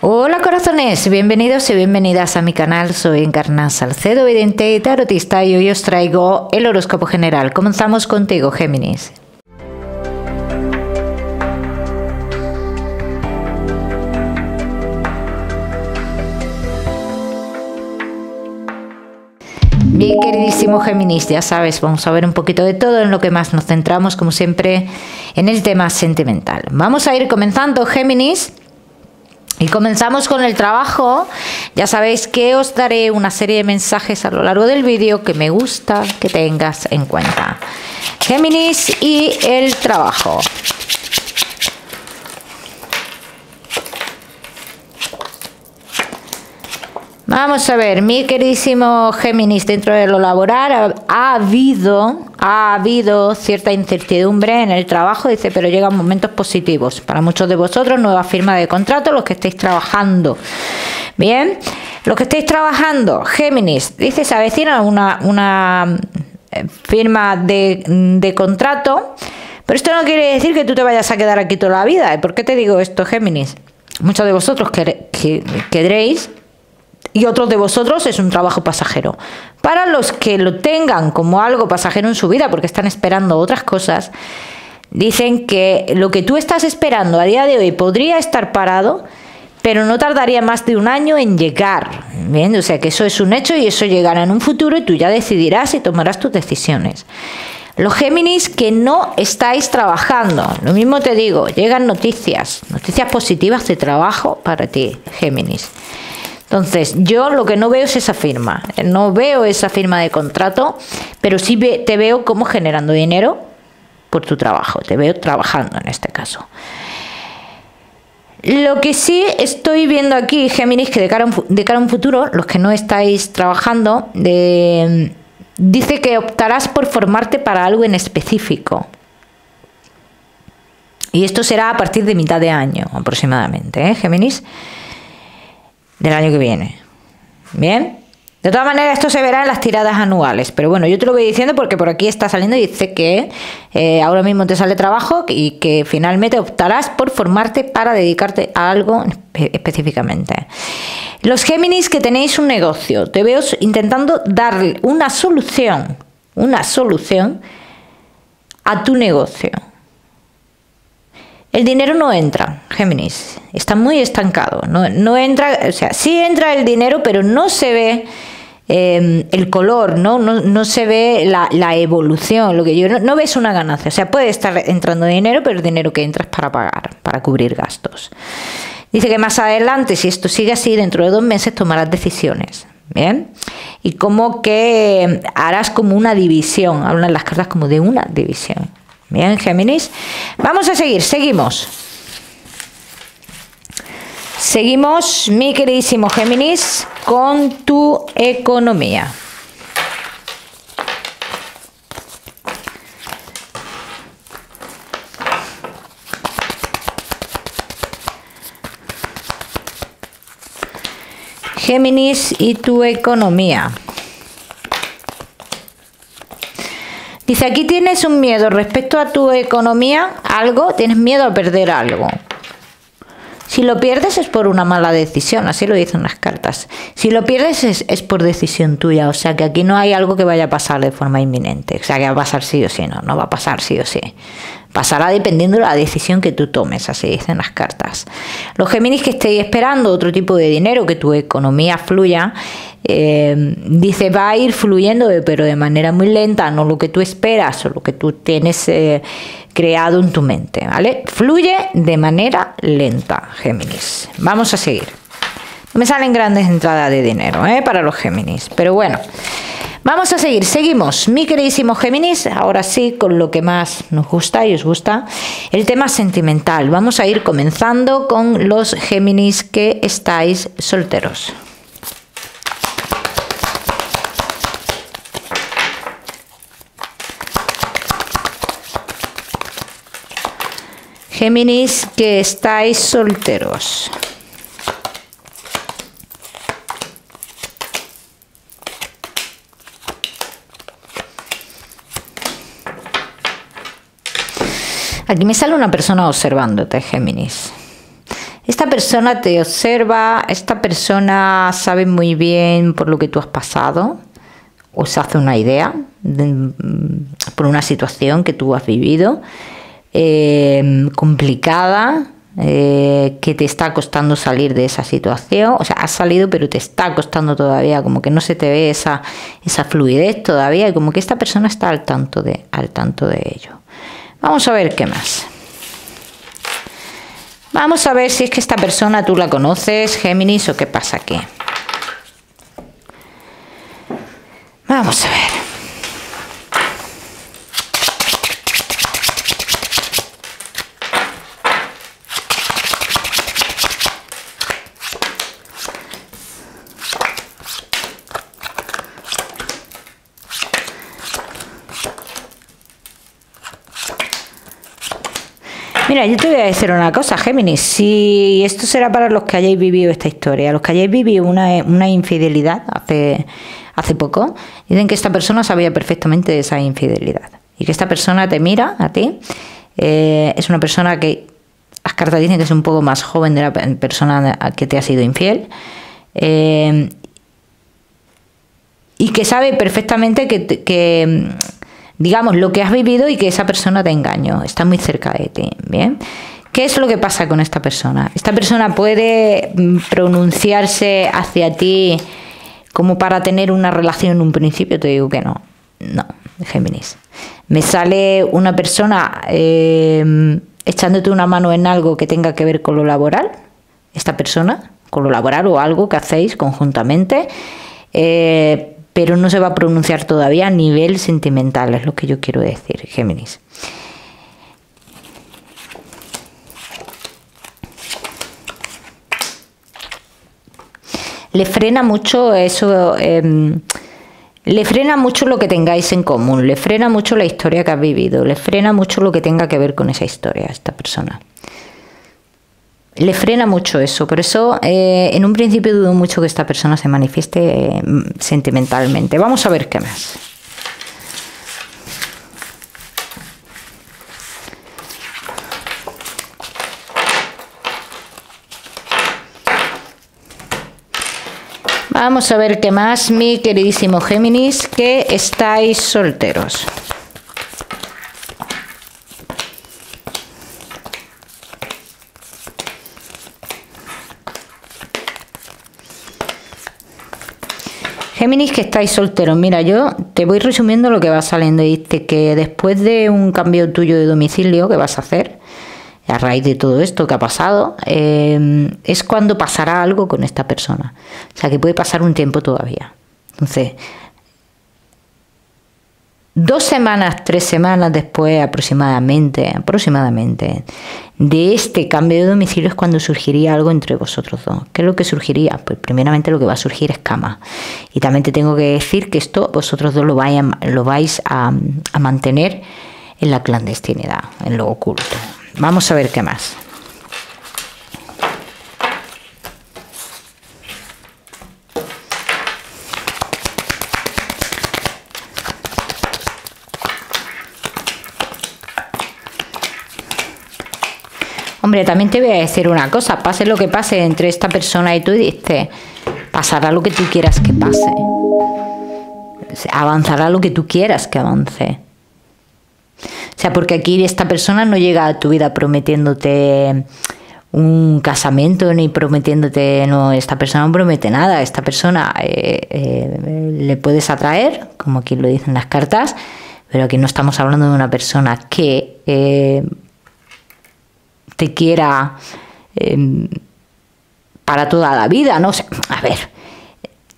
Hola corazones, bienvenidos y bienvenidas a mi canal. Soy Encarna Salcedo, vidente y tarotista, y hoy os traigo el horóscopo general. Comenzamos contigo, Géminis. Mi queridísimo Géminis, ya sabes, vamos a ver un poquito de todo, en lo que más nos centramos, como siempre, en el tema sentimental. Vamos a ir comenzando, Géminis. Y comenzamos con el trabajo. Ya sabéis que os daré una serie de mensajes a lo largo del vídeo que me gusta que tengas en cuenta. Géminis y el trabajo. Vamos a ver, mi queridísimo Géminis, dentro de lo laboral ha habido cierta incertidumbre en el trabajo, dice, pero llegan momentos positivos. Para muchos de vosotros, nueva firma de contrato, los que estéis trabajando. Bien, los que estéis trabajando, Géminis, dice, se avecina una firma de contrato, pero esto no quiere decir que tú te vayas a quedar aquí toda la vida. ¿Por qué te digo esto, Géminis? Muchos de vosotros queréis, y otros de vosotros es un trabajo pasajero. Para los que lo tengan como algo pasajero en su vida, porque están esperando otras cosas, dicen que lo que tú estás esperando a día de hoy podría estar parado, pero no tardaría más de un año en llegar. Bien, o sea que eso es un hecho y eso llegará en un futuro y tú ya decidirás y tomarás tus decisiones. Los Géminis que no estáis trabajando, lo mismo te digo, llegan noticias positivas de trabajo para ti, Géminis. Entonces, yo lo que no veo es esa firma, no veo esa firma de contrato, pero sí te veo como generando dinero por tu trabajo, te veo trabajando en este caso. Lo que sí estoy viendo aquí, Géminis, que de cara a un futuro, los que no estáis trabajando, dice que optarás por formarte para algo en específico. Y esto será a partir de mitad de año aproximadamente, Géminis, del año que viene. Bien, de todas maneras esto se verá en las tiradas anuales, pero bueno, yo te lo voy diciendo porque por aquí está saliendo y dice que ahora mismo te sale trabajo y que finalmente optarás por formarte para dedicarte a algo específicamente. Los Géminis que tenéis un negocio, te veo intentando darle una solución a tu negocio. El dinero no entra, Géminis, está muy estancado, no entra, o sea, sí entra el dinero, pero no se ve el color, no se ve la evolución, no ves una ganancia. O sea, puede estar entrando dinero, pero el dinero que entra es para pagar, para cubrir gastos. Dice que más adelante, si esto sigue así, dentro de 2 meses tomarás decisiones, ¿bien? Y como que harás como una división, hablan las cartas como de una división. Bien, Géminis. Vamos a seguir, seguimos, mi queridísimo Géminis, con tu economía. Géminis y tu economía. Dice, aquí tienes un miedo respecto a tu economía, tienes miedo a perder algo. Si lo pierdes es por una mala decisión, así lo dicen las cartas. Si lo pierdes es por decisión tuya, o sea que aquí no hay algo que vaya a pasar de forma inminente, o sea que va a pasar sí o sí, no va a pasar sí o sí. Pasará dependiendo de la decisión que tú tomes, así dicen las cartas. Los Géminis que estéis esperando otro tipo de dinero, que tu economía fluya, dice, va a ir fluyendo, pero de manera muy lenta, no lo que tú esperas o lo que tú tienes creado en tu mente, ¿vale? Fluye de manera lenta, Géminis. Vamos a seguir. No me salen grandes entradas de dinero, para los Géminis, pero bueno. Vamos a seguir, seguimos, mi queridísimo Géminis, ahora sí con lo que más nos gusta y os gusta, el tema sentimental. Vamos a ir comenzando con los Géminis que estáis solteros. Géminis que estáis solteros. Aquí me sale una persona observándote, Géminis. Esta esta persona te observa, esta persona sabe muy bien por lo que tú has pasado, o se hace una idea por una situación que tú has vivido, complicada, que te está costando salir de esa situación. O sea, has salido pero te está costando todavía, como que no se te ve esa fluidez todavía, y como que esta persona está al tanto de ello. Vamos a ver qué más. Vamos a ver si es que esta persona tú la conoces, Géminis, o qué pasa aquí. Vamos a ver. Mira, yo te voy a decir una cosa, Géminis. Si esto será para los que hayáis vivido esta historia, los que hayáis vivido una infidelidad hace poco, dicen que esta persona sabía perfectamente de esa infidelidad y que esta persona te mira a ti. Es una persona que las cartas dicen que es un poco más joven de la persona que te ha sido infiel, y que sabe perfectamente que digamos, lo que has vivido y que esa persona te engañó, está muy cerca de ti, ¿bien? ¿Qué es lo que pasa con esta persona? Esta persona puede pronunciarse hacia ti como para tener una relación en un principio. Te digo que no, Géminis. Me sale una persona echándote una mano en algo que tenga que ver con lo laboral, esta persona, con lo laboral o algo que hacéis conjuntamente, pero no se va a pronunciar todavía a nivel sentimental, es lo que yo quiero decir, Géminis. Le frena mucho eso, le frena mucho lo que tengáis en común, le frena mucho la historia que has vivido, le frena mucho lo que tenga que ver con esa historia a esta persona. Le frena mucho eso, por eso en un principio dudo mucho que esta persona se manifieste sentimentalmente. Vamos a ver qué más. Vamos a ver qué más, mi queridísimo Géminis, que estáis solteros. Géminis, que estáis solteros. Mira, yo te voy resumiendo lo que va saliendo. Dice que después de un cambio tuyo de domicilio que vas a hacer, a raíz de todo esto que ha pasado, es cuando pasará algo con esta persona. O sea, que puede pasar un tiempo todavía. Entonces, 2 semanas, 3 semanas después aproximadamente, de este cambio de domicilio es cuando surgiría algo entre vosotros dos. ¿Qué es lo que surgiría? Pues primeramente lo que va a surgir es cama. Y también te tengo que decir que esto vosotros dos lo vais a mantener en la clandestinidad, en lo oculto. Vamos a ver qué más. Hombre, también te voy a decir una cosa, pase lo que pase entre esta persona y tú, dices, pasará lo que tú quieras que pase. Avanzará lo que tú quieras que avance. O sea, porque aquí esta persona no llega a tu vida prometiéndote un casamiento ni prometiéndote, no, esta persona no promete nada. Esta persona le puedes atraer, como aquí lo dicen las cartas, pero aquí no estamos hablando de una persona que te quiera para toda la vida, ¿no? O sea, a ver,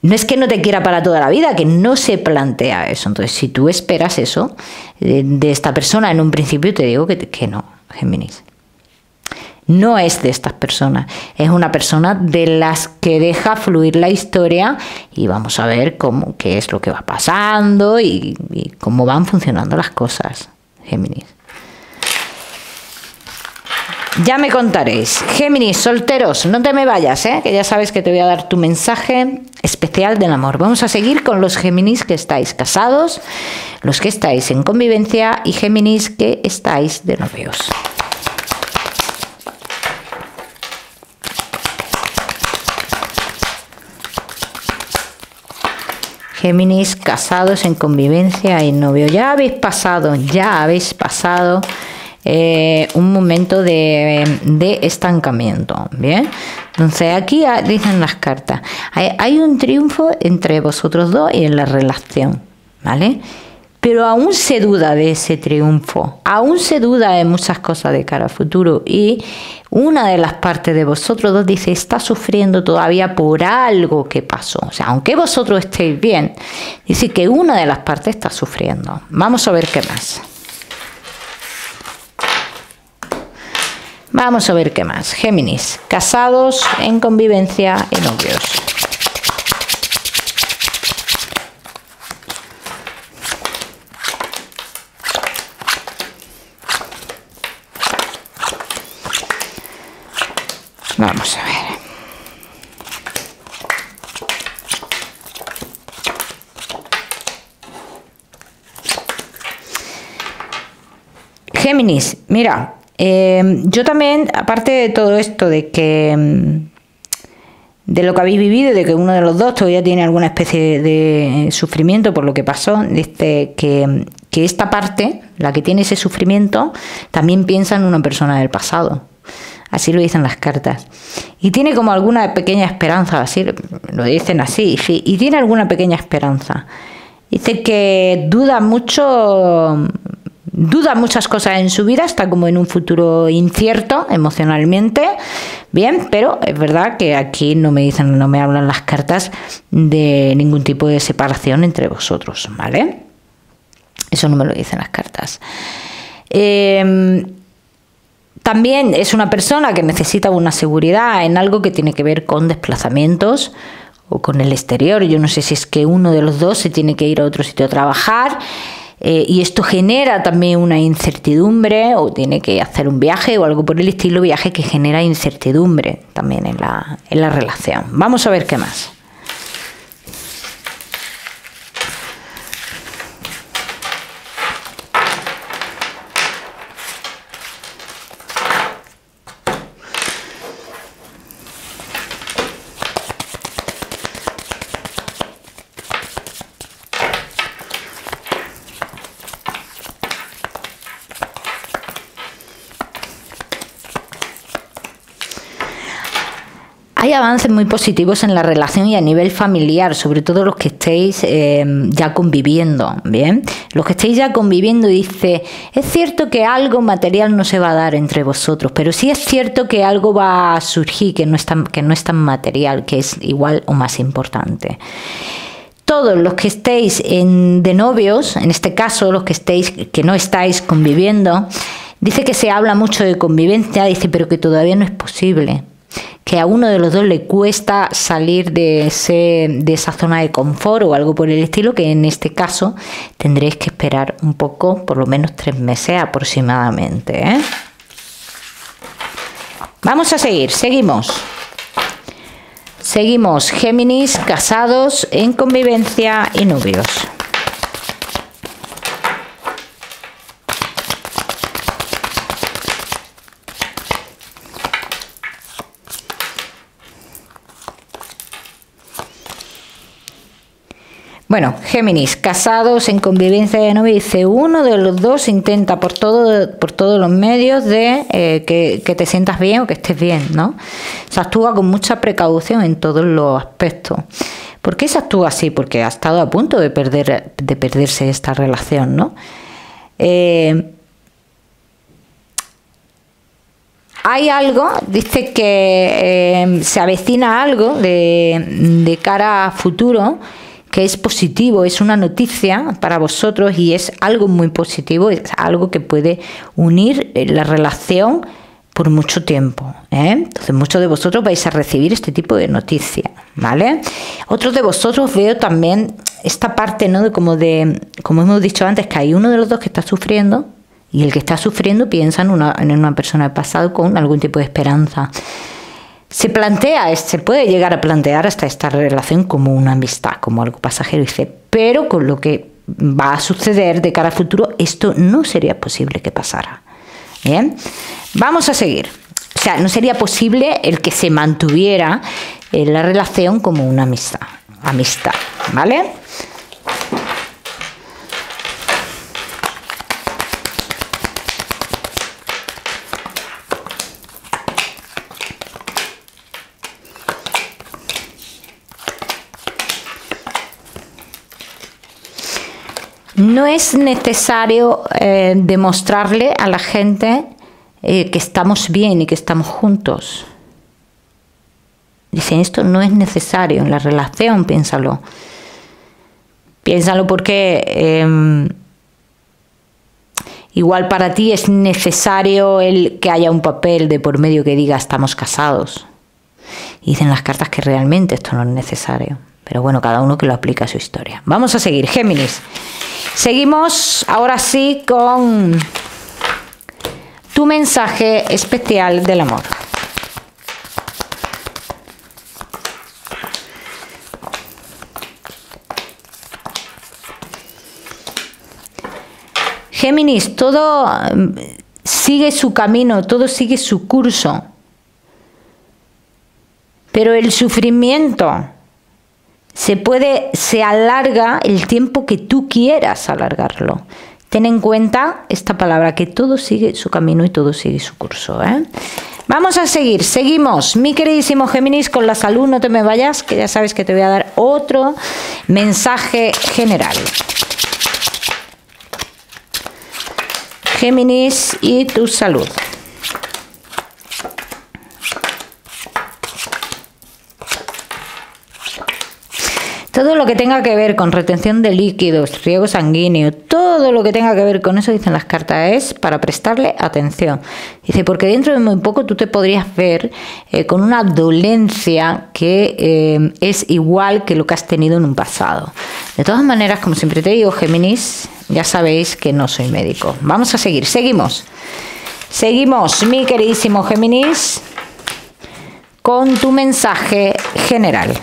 no es que no te quiera para toda la vida, que no se plantea eso. Entonces, si tú esperas eso de esta persona en un principio, te digo que no, Géminis. No es de estas personas, es una persona de las que deja fluir la historia y vamos a ver qué es lo que va pasando y cómo van funcionando las cosas, Géminis. Ya me contaréis. Géminis, solteros, no te me vayas, que ya sabes que te voy a dar tu mensaje especial del amor. Vamos a seguir con los Géminis que estáis casados, los que estáis en convivencia y Géminis que estáis de novios. Géminis, casados, en convivencia y novio. Ya habéis pasado un momento de estancamiento, ¿bien? Entonces aquí dicen las cartas, hay un triunfo entre vosotros dos y en la relación, ¿vale? Pero aún se duda de ese triunfo, aún se duda de muchas cosas de cara al futuro y una de las partes de vosotros dos dice está sufriendo todavía por algo que pasó. O sea, aunque vosotros estéis bien, dice que una de las partes está sufriendo. Vamos a ver qué más. Vamos a ver qué más. Géminis, casados, en convivencia y novios. Vamos a ver. Géminis, mira, yo también, aparte de todo esto de que de lo que habéis vivido, de que uno de los dos todavía tiene alguna especie de sufrimiento por lo que pasó, dice que esta parte, la que tiene ese sufrimiento, también piensa en una persona del pasado. Así lo dicen las cartas. Y tiene como alguna pequeña esperanza, así lo dicen así, sí, y tiene alguna pequeña esperanza. Dice que duda muchas cosas en su vida, está como en un futuro incierto emocionalmente, bien, pero es verdad que aquí no me hablan las cartas de ningún tipo de separación entre vosotros, ¿vale? Eso no me lo dicen las cartas. También es una persona que necesita una seguridad en algo que tiene que ver con desplazamientos o con el exterior. Yo no sé si es que uno de los dos se tiene que ir a otro sitio a trabajar y esto genera también una incertidumbre, o tiene que hacer un viaje o algo por el estilo, viaje que genera incertidumbre también en la relación. Vamos a ver qué más. Hay avances muy positivos en la relación y a nivel familiar, sobre todo los que estéis ya conviviendo, ¿bien? Los que estéis ya conviviendo, dice, es cierto que algo material no se va a dar entre vosotros, pero sí es cierto que algo va a surgir que no es tan material, que es igual o más importante. Todos los que estéis de novios, en este caso los que no estáis conviviendo, dice que se habla mucho de convivencia, dice, pero que todavía no es posible. Que a uno de los dos le cuesta salir de esa zona de confort o algo por el estilo, que en este caso tendréis que esperar un poco, por lo menos 3 meses aproximadamente, ¿eh? Vamos a seguimos. Seguimos, Géminis, casados, en convivencia y novios. Bueno, Géminis, casados, en convivencia de novio, dice, uno de los dos intenta por todos los medios de que te sientas bien o que estés bien, ¿no? Se actúa con mucha precaución en todos los aspectos. ¿Por qué se actúa así? Porque ha estado a punto de perderse esta relación, ¿no? Hay algo, dice que se avecina algo de cara a futuro, que es positivo, es una noticia para vosotros y es algo muy positivo, es algo que puede unir la relación por mucho tiempo, ¿eh? Entonces muchos de vosotros vais a recibir este tipo de noticia, ¿vale? Otros de vosotros veo también esta parte, ¿no? Como hemos dicho antes, que hay uno de los dos que está sufriendo y el que está sufriendo piensa en una persona del pasado con algún tipo de esperanza. Se puede llegar a plantear hasta esta relación como una amistad, como algo pasajero, dice, pero con lo que va a suceder de cara al futuro, esto no sería posible que pasara. Bien, vamos a seguir. O sea, no sería posible el que se mantuviera la relación como una amistad, ¿vale? No es necesario demostrarle a la gente que estamos bien y que estamos juntos. Dicen, esto no es necesario en la relación, piénsalo. Piénsalo porque igual para ti es necesario que haya un papel de por medio que diga estamos casados. Y dicen las cartas que realmente esto no es necesario. Pero bueno, cada uno que lo aplica a su historia. Vamos a seguir, Géminis. Seguimos ahora sí con tu mensaje especial del amor. Géminis, todo sigue su camino, todo sigue su curso. Pero el sufrimiento se alarga el tiempo que tú quieras alargarlo. Ten en cuenta esta palabra, que todo sigue su camino y todo sigue su curso, ¿eh? Vamos a seguir, seguimos, mi queridísimo Géminis, con la salud. No te me vayas, que ya sabes que te voy a dar otro mensaje general. Géminis y tu salud. Todo lo que tenga que ver con retención de líquidos, riego sanguíneo, todo lo que tenga que ver con eso, dicen las cartas, es para prestarle atención. Dice, porque dentro de muy poco tú te podrías ver con una dolencia que es igual que lo que has tenido en un pasado. De todas maneras, como siempre te digo, Géminis, ya sabéis que no soy médico. Vamos a seguir, seguimos. Seguimos, mi queridísimo Géminis, con tu mensaje general.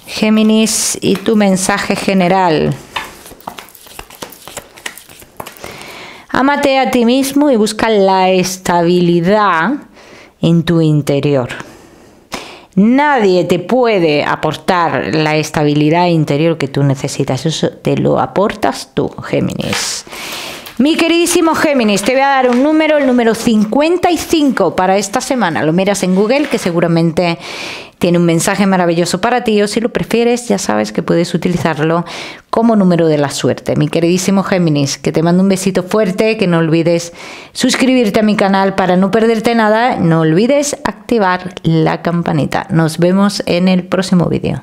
Géminis y tu mensaje general. Ámate a ti mismo y busca la estabilidad en tu interior. Nadie te puede aportar la estabilidad interior que tú necesitas. Eso te lo aportas tú, Géminis. Mi queridísimo Géminis, te voy a dar un número, el número 55 para esta semana. Lo miras en Google, que seguramente tiene un mensaje maravilloso para ti, o si lo prefieres, ya sabes que puedes utilizarlo como número de la suerte. Mi queridísimo Géminis, que te mando un besito fuerte, que no olvides suscribirte a mi canal para no perderte nada, no olvides activar la campanita. Nos vemos en el próximo vídeo.